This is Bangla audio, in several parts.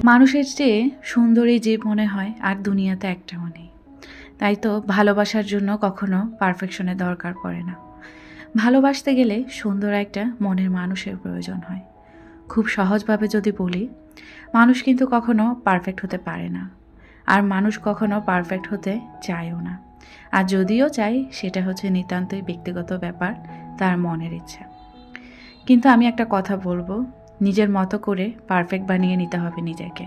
মানুষের চেয়ে সুন্দর এই জীব মনে হয় আর দুনিয়াতে একটাও নেই। তাই তো ভালোবাসার জন্য কখনো পারফেকশনের দরকার পড়ে না। ভালোবাসতে গেলে সুন্দর একটা মনের মানুষের প্রয়োজন হয়। খুব সহজভাবে যদি বলি, মানুষ কিন্তু কখনো পারফেক্ট হতে পারে না, আর মানুষ কখনো পারফেক্ট হতে চায়ও না। আর যদিও চাই, সেটা হচ্ছে নিতান্তই ব্যক্তিগত ব্যাপার, তার মনের ইচ্ছা। কিন্তু আমি একটা কথা বলবো, নিজের মতো করে পারফেক্ট বানিয়ে নিতে হবে নিজেকে।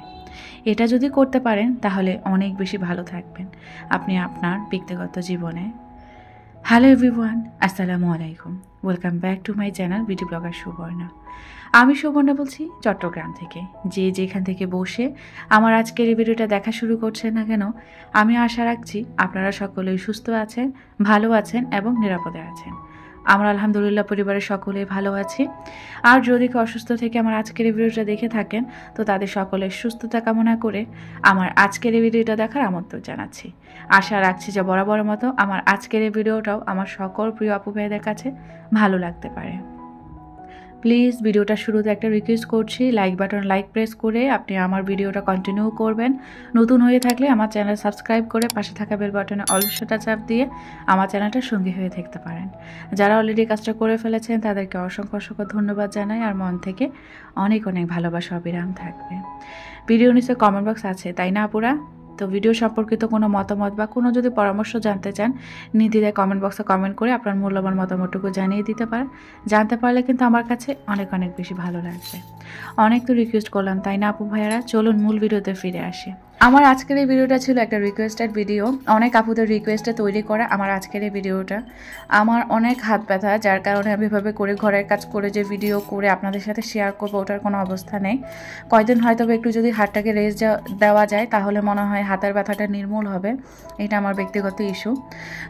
এটা যদি করতে পারেন তাহলে অনেক বেশি ভালো থাকবেন আপনি আপনার ব্যক্তিগত জীবনে। হ্যালো এভরিওয়ান, আসসালামু আলাইকুম। Welcome back to my channel beauty blogger Subarna. আমি সুবর্ণা বলছি চট্টগ্রাম থেকে। যে যেখান থেকে বসে আমার আজকের এই ভিডিওটা দেখা শুরু করছেন না কেন, আমি আশা রাখছি আপনারা সকলেই সুস্থ আছেন, ভালো আছেন এবং নিরাপদে আছেন। আমরা আলহামদুলিল্লাহ পরিবারের সকলে ভালো আছি। আর যদি কেউ অসুস্থ থেকে আমার আজকের এই ভিডিওটা দেখে থাকেন, তো তাদের সকলের সুস্থতা কামনা করে আমার আজকের এই ভিডিওটা দেখার আমন্ত্রণ জানাচ্ছি। আশা রাখছি যে বরাবর মতো আমার আজকের এই ভিডিওটাও আমার সকল প্রিয় আপু ভাইদের কাছে ভালো লাগতে পারে। প্লিজ ভিডিওটা শুরুতে একটা রিকোয়েস্ট করছি, লাইক বাটন লাইক প্রেস করে আপনি আমার ভিডিওটা কন্টিনিউ করবেন। নতুন হয়ে থাকলে আমার চ্যানেল সাবস্ক্রাইব করে পাশে থাকা বেল বাটনে অল সেটা চাপ দিয়ে আমার চ্যানেলটার সঙ্গী হয়ে থাকতে পারেন। যারা অলরেডি কাজটা করে ফেলেছেন তাদেরকে অসংখ্য অসংখ্য ধন্যবাদ জানাই, আর মন থেকে অনেক অনেক ভালোবাসা অবিরাম থাকবে। ভিডিও নিচে কমেন্ট বক্স আছে, তাই না আপুরা? তো ভিডিও সম্পর্কিত কোনো মতামত বা কোনো যদি পরামর্শ জানতে চান, নির্দ্বিধায় কমেন্ট বক্সে কমেন্ট করে আপনার মূল্যবান মতামতটুকু জানিয়ে দিতে পারেন। জানতে পারলে কিন্তু আমার কাছে অনেক অনেক বেশি ভালো লাগবে। অনেক তো রিকোয়েস্ট করলাম, তাই না আপু ভাইয়ারা? চলুন মূল ভিডিওতে ফিরে আসি। আমার আজকের এই ভিডিওটা ছিল একটা রিকোয়েস্টেড ভিডিও, অনেক আপুদের রিকোয়েস্টে তৈরি করা আমার আজকের এই ভিডিওটা। আমার অনেক হাত ব্যথা, যার কারণে আমি এভাবে করে ঘরের কাজ করে যে ভিডিও করে আপনাদের সাথে শেয়ার করবো, ওটার কোনো অবস্থা নেই। কয়দিন হয়তো একটু যদি হাতটাকে রেস্ট দেওয়া যায় তাহলে মনে হয় হাতের ব্যথাটা নির্মূল হবে। এটা আমার ব্যক্তিগত ইস্যু।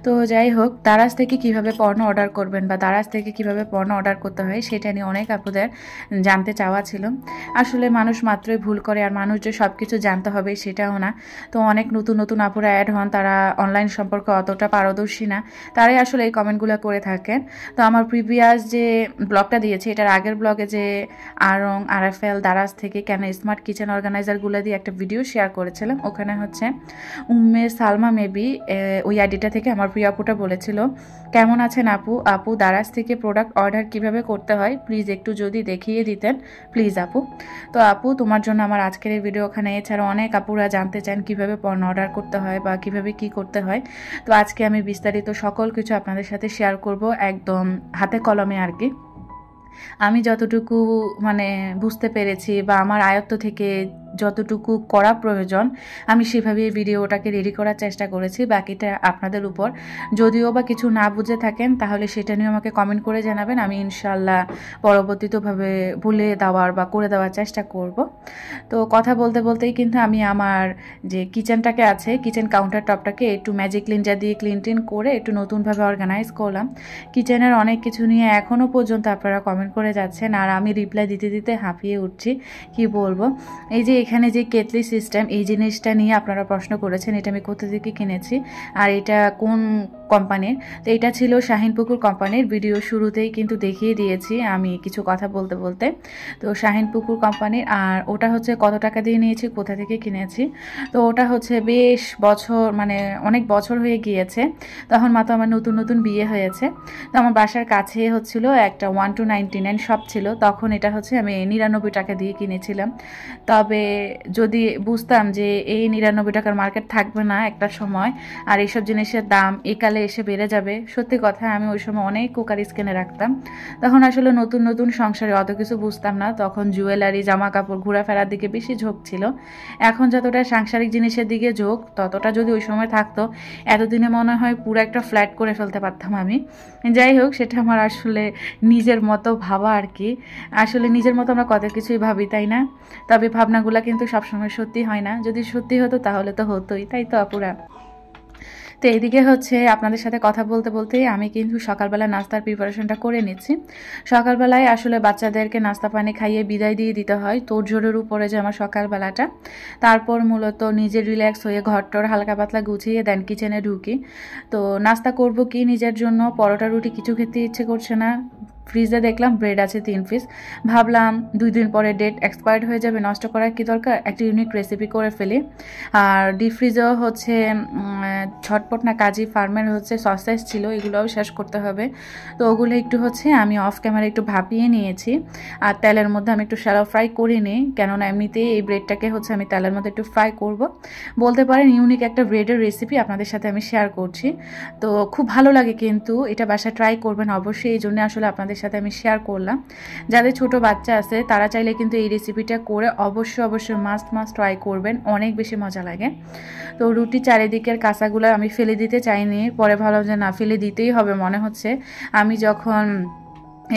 তো যাই হোক, দারাজ থেকে কিভাবে পণ্য অর্ডার করবেন বা দারাজ থেকে কিভাবে পণ্য অর্ডার করতে হয় সেটা নিয়ে অনেক আপুদের জানতে চাওয়া ছিল। আসলে মানুষ মাত্রই ভুল করে, আর মানুষ যে সব কিছু জানতে হবে সেটাও না। তো অনেক নতুন নতুন আপুরা অ্যাড হন, তারা অনলাইন সম্পর্কে অতটা পারদর্শী না, তারাই আসলে এই কমেন্টগুলো করে থাকেন। তো আমার প্রিভিয়াস যে ব্লগটা দিয়েছি, এটার আগের ব্লগে যে আরং আরএফএল দারাজ থেকে কেন স্মার্ট কিচেন অর্গানাইজারগুলো দিয়ে একটা ভিডিও শেয়ার করেছিলাম। ওখানে হচ্ছে উম্মে সালমা মেবি ওই আইডিটা থেকে আমার প্রিয় আপুটা বলেছিল, কেমন আছেন আপু? আপু দারাজ থেকে প্রোডাক্ট অর্ডার কিভাবে করতে হয় প্লিজ একটু যদি দেখিয়ে দিতেন প্লিজ আপু। তো আপু, তোমার জন্য আমার আজকের এই ভিডিও। ওখানে এছাড়া অনেক আপুরা জানতে চান কিভাবে পণ্য অর্ডার করতে হয় বা কিভাবে কি করতে হয়। তো আজকে আমি বিস্তারিত সকল কিছু আপনাদের সাথে শেয়ার করব, একদম হাতে কলমে আর কি। আমি যতটুকু বুঝতে পেরেছি বা আমার আয়ত্ত থেকে যতটুকু করা প্রয়োজন, আমি সেভাবে এই ভিডিওটাকে রেডি করার চেষ্টা করেছি। বাকিটা আপনাদের উপর। যদিও বা কিছু না বুঝে থাকেন তাহলে সেটা নিয়ে আমাকে কমেন্ট করে জানাবেন, আমি ইনশাল্লাহ পরবর্তীতভাবে ভুলে দেওয়ার বা করে দেওয়ার চেষ্টা করব। তো কথা বলতে বলতেই কিন্তু আমি আমার যে কিচেনটাকে আছে, কিচেন কাউন্টার টপটাকে একটু ম্যাজিক ক্লিনজার দিয়ে ক্লিন করে একটু নতুনভাবে অর্গানাইজ করলাম। কিচেনের অনেক কিছু নিয়ে এখনও পর্যন্ত আপনারা কমেন্ট করে যাচ্ছেন, আর আমি রিপ্লাই দিতে দিতে হাঁপিয়ে উঠছি। কি বলবো, এই যে এখানে যে কেটলি সিস্টেম, এই জিনিসটা নিয়ে আপনারা প্রশ্ন করেছেন, এটা আমি কোথা থেকে কিনেছি আর এটা কোন কোম্পানির। তো এটা ছিল শাহিনপুকুর কোম্পানির। ভিডিও শুরুতেই কিন্তু দেখিয়ে দিয়েছি আমি কিছু কথা বলতে বলতে। তো শাহিনপুকুর কোম্পানির, আর ওটা হচ্ছে কত টাকা দিয়ে নিয়েছি, কোথা থেকে কিনেছি। তো ওটা হচ্ছে বেশ বছর, অনেক বছর হয়ে গিয়েছে, তখন মাত্র আমার নতুন নতুন বিয়ে হয়েছে। তো আমার বাসার কাছে হচ্ছিল একটা 1299 শপ ছিল, তখন এটা হচ্ছে আমি 99 টাকা দিয়ে কিনেছিলাম। তবে যদি বুঝতাম যে এই 99 টাকার মার্কেট থাকবে না একটা সময়, আর এইসব জিনিসের দাম একালে এসে বেড়ে যাবে, সত্যি কথা আমি ওই সময় অনেক কুকারিজ কিনে রাখতাম। তখন আসলে নতুন নতুন সংসারে অত কিছু বুঝতাম না, তখন জুয়েলারি জামা কাপড় ঘোরাফেরার দিকে বেশি ঝোঁক ছিল। এখন যতটা সাংসারিক জিনিসের দিকে ঝোঁক, ততটা যদি ওই সময় থাকতো এতদিনে মনে হয় পুরো একটা ফ্ল্যাট করে ফেলতে পারতাম আমি। যাই হোক, সেটা আমার আসলে নিজের মতো ভাবা আর কি। আসলে নিজের মতো আমরা কত কিছুই ভাবি, তাই না? তবে ভাবনাগুলো কিন্তু সবসময় সত্যি হয় না। যদি সত্যি হতো তাহলে তো হতোই, তাই তো আপুরা? তো এইদিকে হচ্ছে আপনাদের সাথে কথা বলতে বলতেই আমি কিন্তু সকালবেলা নাস্তার প্রিপারেশনটা করে নিচ্ছি। সকালবেলায় আসলে বাচ্চাদেরকে নাস্তা পানি খাইয়ে বিদায় দিয়ে দিতে হয়, তোড়জোড়ের উপরে যে আমার সকালবেলাটা। তারপর মূলত নিজে রিল্যাক্স হয়ে ঘরটর হালকা পাতলা গুছিয়ে দেন কিচেনে ঢুকি। তো নাস্তা করব কি নিজের জন্য, পরোটা রুটি কিছু খেতে ইচ্ছে করছে না। ফ্রিজে দেখলাম ব্রেড আছে 3 পিস। ভাবলাম 2 দিন পরে ডেট এক্সপায়ার্ড হয়ে যাবে, নষ্ট করার কি দরকার, একটা ইউনিক রেসিপি করে ফেলি। আর ডিপ ফ্রিজেও হচ্ছে ঝটপট না কাজী ফার্মের হচ্ছে সসেস ছিল, এগুলোও শেষ করতে হবে। তো ওগুলো একটু হচ্ছে আমি অফ ক্যামেরা একটু ভাপিয়ে নিয়েছি। আর তেলের মধ্যে আমি একটু শ্যালো ফ্রাই করে নিই, কেননা এমনিতেই এই ব্রেডটাকে হচ্ছে আমি তেলের মধ্যে একটু ফ্রাই করব। বলতে পারেন ইউনিক একটা ব্রেডের রেসিপি আপনাদের সাথে আমি শেয়ার করছি। তো খুব ভালো লাগে, কিন্তু এটা বাসায় ট্রাই করবেন অবশ্যই, এই জন্য আসলে আপনাদের সাথে আমি শেয়ার করলাম। যাদের ছোট বাচ্চা আছে তারা চাইলে কিন্তু এই রেসিপিটা করে অবশ্যই মাস্ট ট্রাই করবেন, অনেক বেশি মজা লাগে। তো রুটি চারিদিকের কাঁচাগুলো আমি ফেলে দিতে চাইনি, পরে ভাবলাম যে না, ফেলে দিতেই হবে মনে হচ্ছে। আমি যখন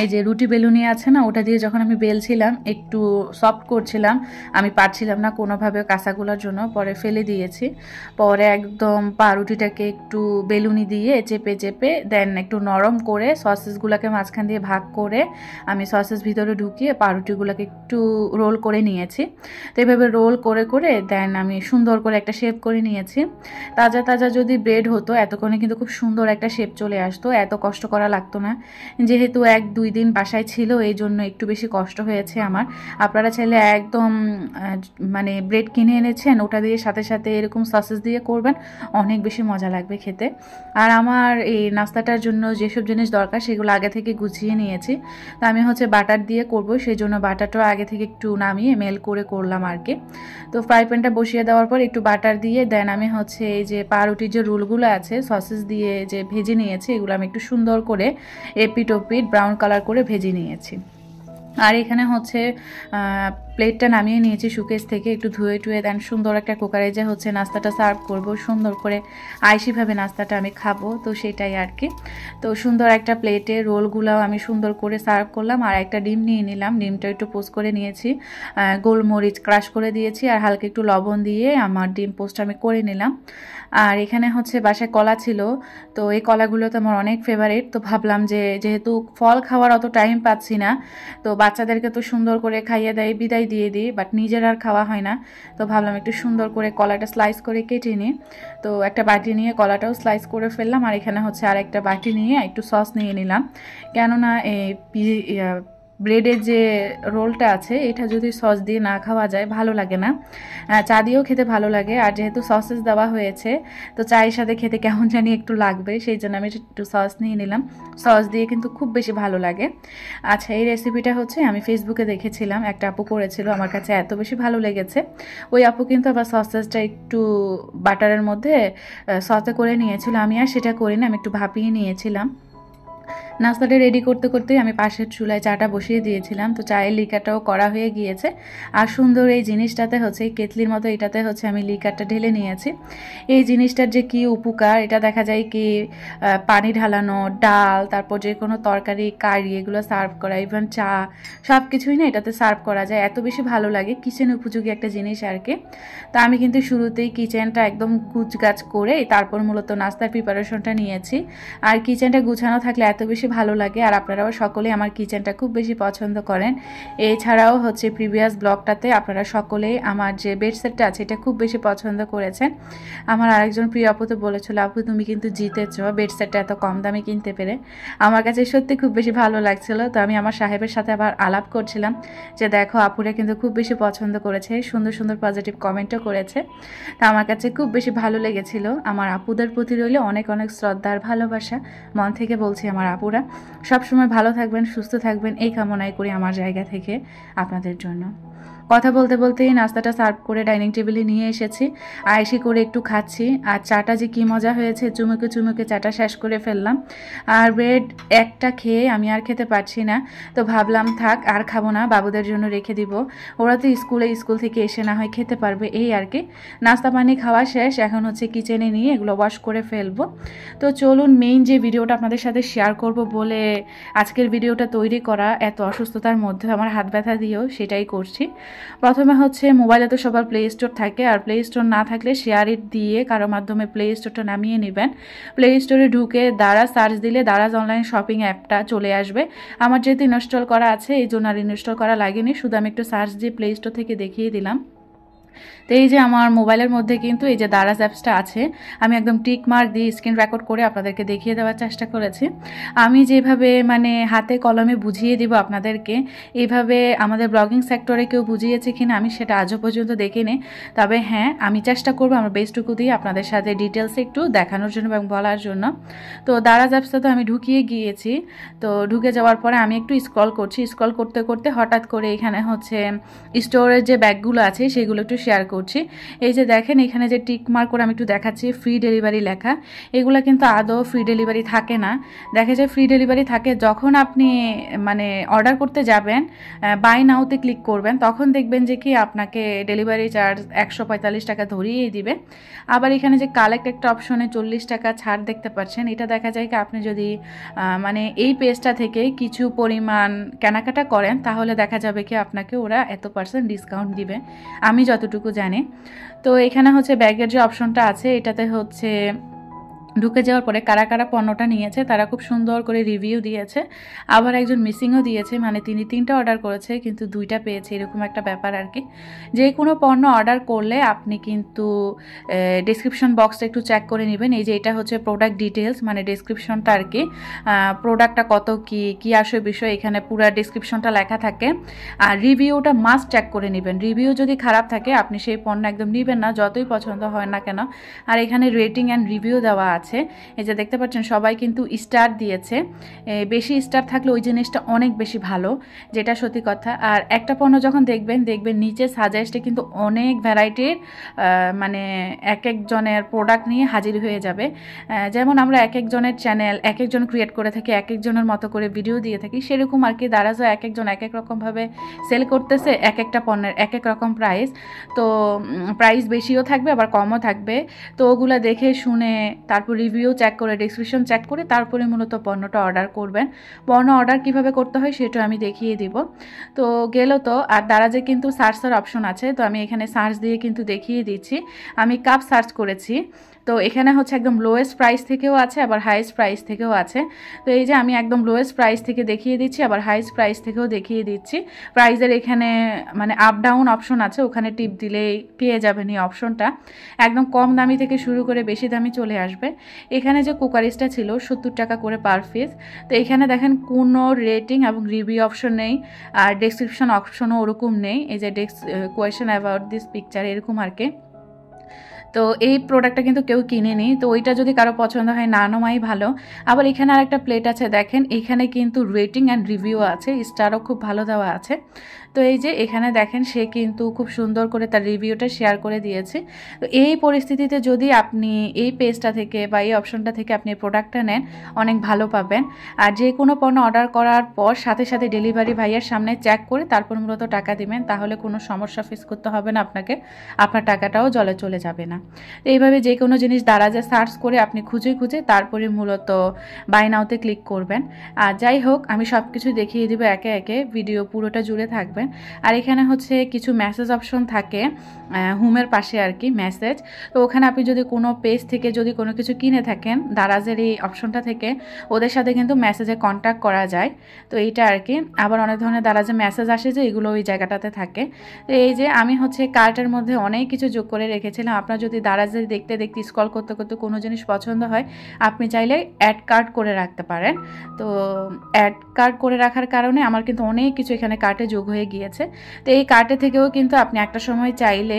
এই যে রুটি বেলুনি আছে না, ওটা দিয়ে যখন আমি বেলছিলাম একটু সফট করছিলাম, আমি পারছিলাম না কোনোভাবে কাঁচাগুলোর জন্য, পরে ফেলে দিয়েছি। পরে একদম পাউরুটিটাকে একটু বেলুনি দিয়ে চেপে চেপে দেন একটু নরম করে সসেসগুলোকে মাঝখান দিয়ে ভাগ করে আমি সসেস ভিতরে ঢুকিয়ে পাউরুটিগুলোকে একটু রোল করে নিয়েছি। তো এভাবে রোল করে করে দেন আমি সুন্দর করে একটা শেপ করে নিয়েছি। তাজা তাজা যদি ব্রেড হতো এতক্ষণে কিন্তু খুব সুন্দর একটা শেপ চলে আসতো, এত কষ্ট করা লাগতো না। যেহেতু 1-2 দিন বাসায় ছিল এই জন্য একটু বেশি কষ্ট হয়েছে আমার। আপনারা চাইলে একদম মানে ব্রেড কিনে এনেছেন ওটা দিয়ে সাথে সাথে এরকম সসেস দিয়ে করবেন, অনেক বেশি মজা লাগবে খেতে। আর আমার এই নাস্তাটার জন্য যেসব জিনিস দরকার সেগুলো আগে থেকে গুছিয়ে নিয়েছি। তো আমি হচ্ছে বাটার দিয়ে করব, সেই জন্য বাটারটা আগে থেকে একটু নামিয়ে মেল করে করলাম আর কি। তো ফ্রাই প্যানটা বসিয়ে দেওয়ার পর একটু বাটার দিয়ে দেন আমি হচ্ছে এই যে পাউরুটির যে রোলগুলো আছে সসেস দিয়ে যে ভেজে নিয়েছি, এগুলো আমি একটু সুন্দর করে এপিট ওপিট ব্রাউন কালার করে ভেজে নিয়েছি। আর এখানে হচ্ছে প্লেটটা নামিয়ে নিয়েছি শোকেস থেকে, একটু ধুয়ে টুয়ে দেন সুন্দর একটা কুকারে যে হচ্ছে নাস্তাটা সার্ভ করব, সুন্দর করে আইসিভাবে নাস্তাটা আমি খাবো, তো সেটাই আর কি। তো সুন্দর একটা প্লেটে রোলগুলোও আমি সুন্দর করে সার্ভ করলাম। আর একটা ডিম নিয়ে নিলাম, ডিমটা একটু পোস্ট করে নিয়েছি, গোলমরিচ ক্রাশ করে দিয়েছি আর হালকা একটু লবণ দিয়ে আমার ডিম পোস্ট আমি করে নিলাম। আর এখানে হচ্ছে বাসায় কলা ছিল, তো এই কলাগুলো তো আমার অনেক ফেভারিট। তো ভাবলাম যে যেহেতু ফল খাওয়ার অত টাইম পাচ্ছি না, তো বাচ্চাদেরকে তো সুন্দর করে খাইয়ে দেয় বিদায় দিয়ে দিই, বাট নিজের আর খাওয়া হয় না। তো ভাবলাম একটু সুন্দর করে কলাটা স্লাইস করে কেটে নিই। তো একটা বাটি নিয়ে কলাটাও স্লাইস করে ফেললাম। আর এখানে হচ্ছে আর একটা বাটি নিয়ে একটু সস নিয়ে নিলাম, কেননা এই ব্রেডের যে রোলটা আছে এটা যদি সস দিয়ে না খাওয়া যায় ভালো লাগে না, চা দিয়েও খেতে ভালো লাগে। আর যেহেতু সসেস দেওয়া হয়েছে তো চায়ের সাথে খেতে কেমন জানি একটু লাগবে, সেই জন্য আমি একটু সস নিয়ে নিলাম। সস দিয়ে কিন্তু খুব বেশি ভালো লাগে। আচ্ছা, এই রেসিপিটা হচ্ছে আমি ফেসবুকে দেখেছিলাম, একটা আপু করেছিল, আমার কাছে এত বেশি ভালো লেগেছে। ওই আপু কিন্তু আবার সসেসটা একটু বাটারের মধ্যে সসে করে নিয়েছিল, আমি আর সেটা করি না, আমি একটু ভাপিয়ে নিয়েছিলাম। নাস্তাটা রেডি করতে করতেই আমি পাশের চুলায় চাটা বসিয়ে দিয়েছিলাম। তো চায়ের লিকারটাও করা হয়ে গিয়েছে। আর সুন্দর এই জিনিসটাতে হচ্ছে এই কেতলির মতো এটাতে হচ্ছে আমি লিকারটা ঢেলে নিয়েছি। এই জিনিসটার যে কি উপকার, এটা দেখা যায় কি পানি ঢালানো, ডাল, তারপর যে কোনো তরকারি, কারি এগুলো সার্ভ করা, ইভেন চা, সব কিছুই না এটাতে সার্ভ করা যায়। এত বেশি ভালো লাগে, কিচেন উপযোগী একটা জিনিস আর কি। তো আমি কিন্তু শুরুতেই কিচেনটা একদম গুছগাছ করে তারপর মূলত নাস্তার প্রিপারেশনটা নিয়েছি। আর কিচেনটা গুছানো থাকলে এত বেশি ভালো লাগে। আর আপনারাও সকলেই আমার কিচেনটা খুব বেশি পছন্দ করেন। এছাড়াও হচ্ছে প্রিভিয়াস ব্লগটাতে আপনারা সকলেই আমার যে বেড সেটটা আছে এটা খুব বেশি পছন্দ করেছেন। আমার আরেকজন প্রিয় আপু তো বলেছিল, আপু তুমি কিন্তু জিতেছ বেড সেটটা এত কম দামে কিনতে পেরে। আমার কাছে সত্যি খুব বেশি ভালো লাগছিল। তো আমি আমার সাহেবের সাথে আবার আলাপ করছিলাম যে দেখো আপুরা কিন্তু খুব বেশি পছন্দ করেছে, সুন্দর সুন্দর পজিটিভ কমেন্টও করেছে। তা আমার কাছে খুব বেশি ভালো লেগেছিল। আমার আপুদের প্রতি রইল অনেক অনেক শ্রদ্ধা আর ভালোবাসা, মন থেকে বলছি আমার আপুরা সবসময় ভালো থাকবেন, সুস্থ থাকবেন, এই কামনাই করি আমার জায়গা থেকে আপনাদের জন্য। কথা বলতে বলতেই নাস্তাটা সার্ভ করে ডাইনিং টেবিলে নিয়ে এসেছি, আয়েসি করে একটু খাচ্ছি। আর চাটা যে কী মজা হয়েছে, চুমুকে চুমুকে চাটা শেষ করে ফেললাম। আর ব্রেড একটা খেয়ে আমি আর খেতে পারছি না, তো ভাবলাম থাক আর খাবো না, বাবুদের জন্য রেখে দিব, ওরা তো স্কুল থেকে এসে না হয় খেতে পারবে, এই আর কি। নাস্তা পানি খাওয়া শেষ, এখন হচ্ছে কিচেনে নিয়ে এগুলো ওয়াশ করে ফেলবো। তো চলুন মেইন যে ভিডিওটা আপনাদের সাথে শেয়ার করব বলে আজকের ভিডিওটা তৈরি করা, এত অসুস্থতার মধ্যে আমার হাত ব্যথা দিয়েও সেটাই করছি। প্রথমে হচ্ছে মোবাইলে তো সবার প্লে স্টোর থাকে, আর প্লে স্টোর না থাকলে শেয়ার ইট দিয়ে কারো মাধ্যমে প্লে স্টোরটা নামিয়ে নেবেন। প্লে স্টোরে ঢুকে দারাজ সার্চ দিলে দারাজ অনলাইন শপিং অ্যাপটা চলে আসবে। আমার যেহেতু ইনস্টল করা আছে এই জন্য আর ইনস্টল করা লাগেনি, শুধু আমি একটু সার্চ দিয়ে প্লে স্টোর থেকে দেখিয়ে দিলাম। তো এই যে আমার মোবাইলের মধ্যে কিন্তু এই যে দারাজ অ্যাপসটা আছে, আমি একদম টিক মার্ক দিয়ে স্ক্রিন রেকর্ড করে আপনাদেরকে দেখিয়ে দেওয়ার চেষ্টা করেছি। আমি যেভাবে মানে হাতে কলমে বুঝিয়ে দিব আপনাদেরকে, এইভাবে আমাদের ব্লগিং সেক্টরে কেউ বুঝিয়েছে কিনা আমি সেটা আজও পর্যন্ত দেখিনি। তবে হ্যাঁ, আমি চেষ্টা করবো আমার বেস্টটুকু দিয়ে আপনাদের সাথে ডিটেলসে একটু দেখানোর জন্য এবং বলার জন্য। তো দারাজ অ্যাপসটা তো আমি ঢুকিয়ে গিয়েছি। তো ঢুকে যাওয়ার পরে আমি একটু স্ক্রল করছি, স্ক্রল করতে করতে হঠাৎ করে এখানে হচ্ছে স্টোরের যে ব্যাগগুলো আছে সেগুলো একটু শেয়ার করছি। এই যে দেখেন এখানে যে টিক মার্ক করে আমি একটু দেখাচ্ছি ফ্রি ডেলিভারি লেখা, এগুলো কিন্তু আদৌ ফ্রি ডেলিভারি থাকে না। দেখা যায় ফ্রি ডেলিভারি থাকে যখন আপনি মানে অর্ডার করতে যাবেন, বাই নাওতে ক্লিক করবেন, তখন দেখবেন যে কি আপনাকে ডেলিভারি চার্জ 145 টাকা ধরিয়েই দিবে। আবার এখানে যে কালেক্ট একটা অপশনে 40 টাকা ছাড় দেখতে পাচ্ছেন, এটা দেখা যায় কি আপনি যদি মানে এই পেজটা থেকে কিছু পরিমাণ কেনাকাটা করেন তাহলে দেখা যাবে কি আপনাকে ওরা এত % ডিসকাউন্ট দিবে, আমি যতটুকু জানি। তো এখানে হচ্ছে ব্যাগের যে অপশনটা আছে এটাতে হচ্ছে ঢুকে যাওয়ার পরে কারা কারা পণ্যটা নিয়েছে তারা খুব সুন্দর করে রিভিউ দিয়েছে। আবার একজন মিসিংও দিয়েছে, মানে তিনি 3টা অর্ডার করেছে কিন্তু 2টা পেয়েছে, এরকম একটা ব্যাপার আর কি। যে কোনো পণ্য অর্ডার করলে আপনি কিন্তু ডেসক্রিপশন বক্সটা একটু চেক করে নেবেন। এই যে এটা হচ্ছে প্রোডাক্ট ডিটেলস, মানে ডেসক্রিপশনটা আর কি, প্রোডাক্টটা কত কী আসে বিষয় এখানে পুরো ডেসক্রিপশনটা লেখা থাকে। আর রিভিউটা মাস্ট চেক করে নেবেন, রিভিউ যদি খারাপ থাকে আপনি সেই পণ্য একদম নেবেন না, যতই পছন্দ হয় না কেন। আর এখানে রেটিং অ্যান্ড রিভিউ দেওয়া আছে। এই যে দেখতে পাচ্ছেন সবাই কিন্তু স্টার দিয়েছে, বেশি স্টার থাকলে ওই জিনিসটা অনেক বেশি ভালো, যেটা সত্যি কথা। আর একটা পণ্য যখন দেখবেন নিচে সাজেস্টে কিন্তু অনেক ভ্যারাইটির মানে এক একজনের প্রোডাক্ট নিয়ে হাজির হয়ে যাবে। যেমন আমরা এক একজনের চ্যানেল এক একজন ক্রিয়েট করে থাকি, এক একজনের মতো করে ভিডিও দিয়ে থাকি, সেরকম আর কি দারাজও এক একজন এক এক রকমভাবে সেল করতেছে, এক একটা পণ্যের এক এক রকম প্রাইস। তো প্রাইস বেশিও থাকবে আবার কমও থাকবে। তো ওগুলো দেখে শুনে তারপর রিভিউ চেক করে ডেসক্রিপশন চেক করে তারপরে মূলত পণ্যটা অর্ডার করবেন। পণ্য অর্ডার কিভাবে করতে হয় সেটা আমি দেখিয়ে দিব। তো গেল তো। আর দারাজে কিন্তু সার্চের অপশন আছে, তো আমি এখানে সার্চ দিয়ে কিন্তু দেখিয়ে দিচ্ছি। আমি কাপ সার্চ করেছি, তো এখানে হচ্ছে একদম লোয়েস্ট প্রাইস থেকেও আছে আবার হাইয়েস্ট প্রাইস থেকেও আছে। তো এই যে আমি একদম লোয়েস্ট প্রাইস থেকে দেখিয়ে দিচ্ছি আবার হাইয়েস্ট প্রাইস থেকেও দেখিয়ে দিচ্ছি। প্রাইসের এখানে মানে আপ ডাউন অপশন আছে, ওখানে টিপ দিলেই পেয়ে যাবেন এই অপশনটা। একদম কম দামি থেকে শুরু করে বেশি দামি চলে আসবে। এখানে যে কুকারিসটা ছিল 70 টাকা করে পার পিস। তো এখানে দেখেন কোনো রেটিং এবং রিভিউ অপশন নেই, আর ডেসক্রিপশন অপশনও ওরকম নেই। এই যে কোয়েশ্চেন অ্যাবাউট দিস পিকচার এরকম আর কি। তো এই প্রোডাক্টটা কিন্তু কেউ কিনেনি, তো ওইটা যদি কারো পছন্দ হয় না নেওয়াই ভালো। আবার এখানে আরেকটা প্লেট আছে দেখেন, এখানে কিন্তু রেটিং অ্যান্ড রিভিউ আছে, স্টারও খুব ভালো দেওয়া আছে। তো এই যে এখানে দেখেন সে কিন্তু খুব সুন্দর করে তার রিভিউটা শেয়ার করে দিয়েছে। তো এই পরিস্থিতিতে যদি আপনি এই পেজটা থেকে বা এই অপশনটা থেকে আপনি প্রোডাক্টটা নেন অনেক ভালো পাবেন। আর যে কোনো পণ্য অর্ডার করার পর সাথে সাথে ডেলিভারি ভাইয়ের সামনে চেক করে তারপর মূলত টাকা দিবেন, তাহলে কোনো সমস্যা ফেস করতে হবে না আপনাকে, আপনার টাকাটাও জলে চলে যাবে না। তো এইভাবে যে কোনো জিনিস দারাজে সার্চ করে আপনি খুঁজে তারপরে মূলত বাই নাওতে ক্লিক করবেন। আর যাই হোক আমি সব কিছু দেখিয়ে দিব একে একে, ভিডিও পুরোটা জুড়ে থাকবেন। আর এখানে হচ্ছে কিছু মেসেজ অপশন থাকে হোমের পাশে আর কি, মেসেজ। তো ওখানে আপনি যদি কোনো পেজ থেকে যদি কোনো কিছু কিনে থাকেন দারাজের এই অপশনটা থেকে ওদের সাথে কিন্তু মেসেজে কন্ট্যাক্ট করা যায়। তো এইটা আর কি। আবার অনেক ধরনের দারাজে মেসেজ আসে যে এগুলো ওই জায়গাটাতে থাকে। তো এই যে আমি হচ্ছে কার্টের মধ্যে অনেক কিছু যোগ করে রেখেছিলাম। আপনার যদি দারাজে দেখতে স্ক্রল করতে করতে কোনো জিনিস পছন্দ হয় আপনি চাইলে অ্যাড কার্ট করে রাখতে পারেন। তো অ্যাড কার্ট করে রাখার কারণে আমার কিন্তু অনেক কিছু এখানে কার্টে যোগ হয়ে গিয়েছে। তো এই কার্টে থেকেও কিন্তু আপনি একটা সময় চাইলে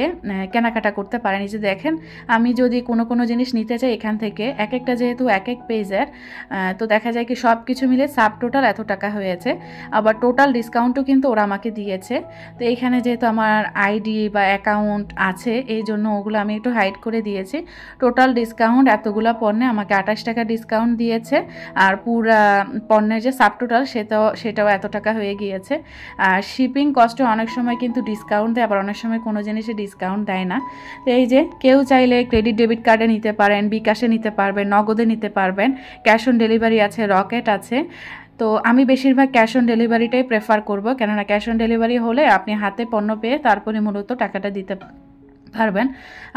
কেনাকাটা করতে পারেন। এই যে দেখেন আমি যদি কোনো জিনিস নিতে চাই এখান থেকে এক একটা যেহেতু এক এক পেজের, তো দেখা যায় কি সব কিছু মিলে সাব টোটাল এত টাকা হয়েছে। আবার টোটাল ডিসকাউন্টও কিন্তু ওরা আমাকে দিয়েছে। তো এইখানে যেহেতু আমার আইডি বা অ্যাকাউন্ট আছে এই জন্য ওগুলো আমি একটু হাইড করে দিয়েছি। টোটাল ডিসকাউন্ট এতগুলো পণ্যে আমাকে 28 টাকা ডিসকাউন্ট দিয়েছে। আর পুরা পণ্যের যে সাব টোটাল সেটাও এত টাকা হয়ে গিয়েছে। আর শিপিং কস্টে অনেক সময় কিন্তু ডিসকাউন্ট দেয়, আবার অনেক সময় কোনো জিনিসে ডিসকাউন্ট দেয় না। তো এই যে কেউ চাইলে ক্রেডিট ডেবিট কার্ডে নিতে পারেন, বিকাশে নিতে পারবেন, নগদে নিতে পারবেন, ক্যাশ অন ডেলিভারি আছে, রকেট আছে। তো আমি বেশিরভাগ ক্যাশ অন ডেলিভারিটাই প্রেফার করব, কেননা ক্যাশ অন ডেলিভারি হলে আপনি হাতে পণ্য পেয়ে তারপরে মূলত টাকাটা দিতে পারবেন।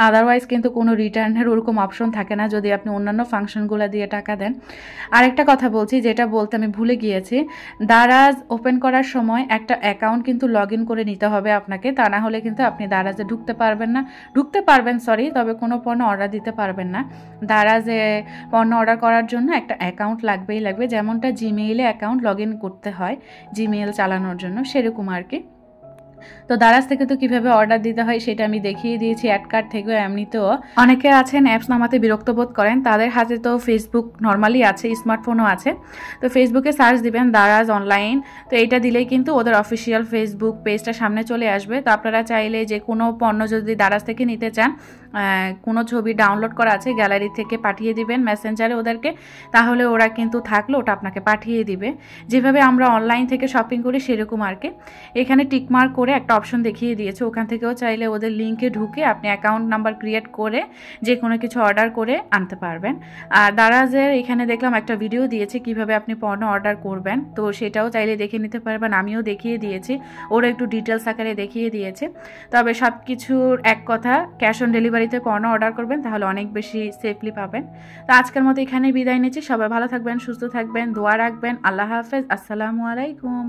আদারওয়াইজ কিন্তু কোনো রিটার্নের ওরকম অপশন থাকে না যদি আপনি অন্যান্য ফাংশনগুলো দিয়ে টাকা দেন। আরেকটা কথা বলছি, যেটা বলতে আমি ভুলে গিয়েছি, দারাজ ওপেন করার সময় একটা অ্যাকাউন্ট কিন্তু লগ ইন করে নিতে হবে আপনাকে, তা না হলে কিন্তু আপনি দারাজে ঢুকতে পারবেন সরি, তবে কোনো পণ্য অর্ডার দিতে পারবেন না। দারাজে পণ্য অর্ডার করার জন্য একটা অ্যাকাউন্ট লাগবে, যেমনটা জিমেইলে অ্যাকাউন্ট লগ ইন করতে হয় জিমেইল চালানোর জন্য, সেরকম আর কি। তো দারাজ থেকে তো কীভাবে অর্ডার দিতে হয় সেটা আমি দেখিয়ে দিয়েছি অ্যাড কার্ড থেকেও। এমনিতেও অনেকে আছেন অ্যাপস নামাতে বিরক্ত বোধ করেন, তাদের হাতে তো ফেসবুক নর্মালি আছে, স্মার্টফোনও আছে। তো ফেসবুকে সার্চ দিবেন দারাজ অনলাইন, তো এইটা দিলেই কিন্তু ওদের অফিসিয়াল ফেসবুক পেজটা সামনে চলে আসবে। তো আপনারা চাইলে যে কোনো পণ্য যদি দারাজ থেকে নিতে চান, কোনো ছবি ডাউনলোড করা আছে গ্যালারি থেকে পাঠিয়ে দিবেন মেসেঞ্জারে ওদেরকে, তাহলে ওরা কিন্তু থাকলে ওটা আপনাকে পাঠিয়ে দিবে। যেভাবে আমরা অনলাইন থেকে শপিং করি সেরকম আর কি। এখানে টিকমার্ক করে একটা অপশন দেখিয়ে দিয়েছে, ওখান থেকেও চাইলে ওদের লিঙ্কে ঢুকে আপনি অ্যাকাউন্ট নাম্বার ক্রিয়েট করে যে কোনো কিছু অর্ডার করে আনতে পারবেন। আর দারাজের এখানে দেখলাম একটা ভিডিও দিয়েছে কিভাবে আপনি পণ্য অর্ডার করবেন, তো সেটাও চাইলে দেখে নিতে পারবেন। আমিও দেখিয়ে দিয়েছি, ওরা একটু ডিটেলস আকারে দেখিয়ে দিয়েছে। তবে সব কিছুর এক কথা, ক্যাশ অন ডেলিভারিতে পণ্য অর্ডার করবেন, তাহলে অনেক বেশি সেফলি পাবেন। তো আজকের মতো এখানেই বিদায় নিচ্ছি। সবাই ভালো থাকবেন, সুস্থ থাকবেন, দোয়া রাখবেন। আল্লাহ হাফেজ, আসসালামু আলাইকুম।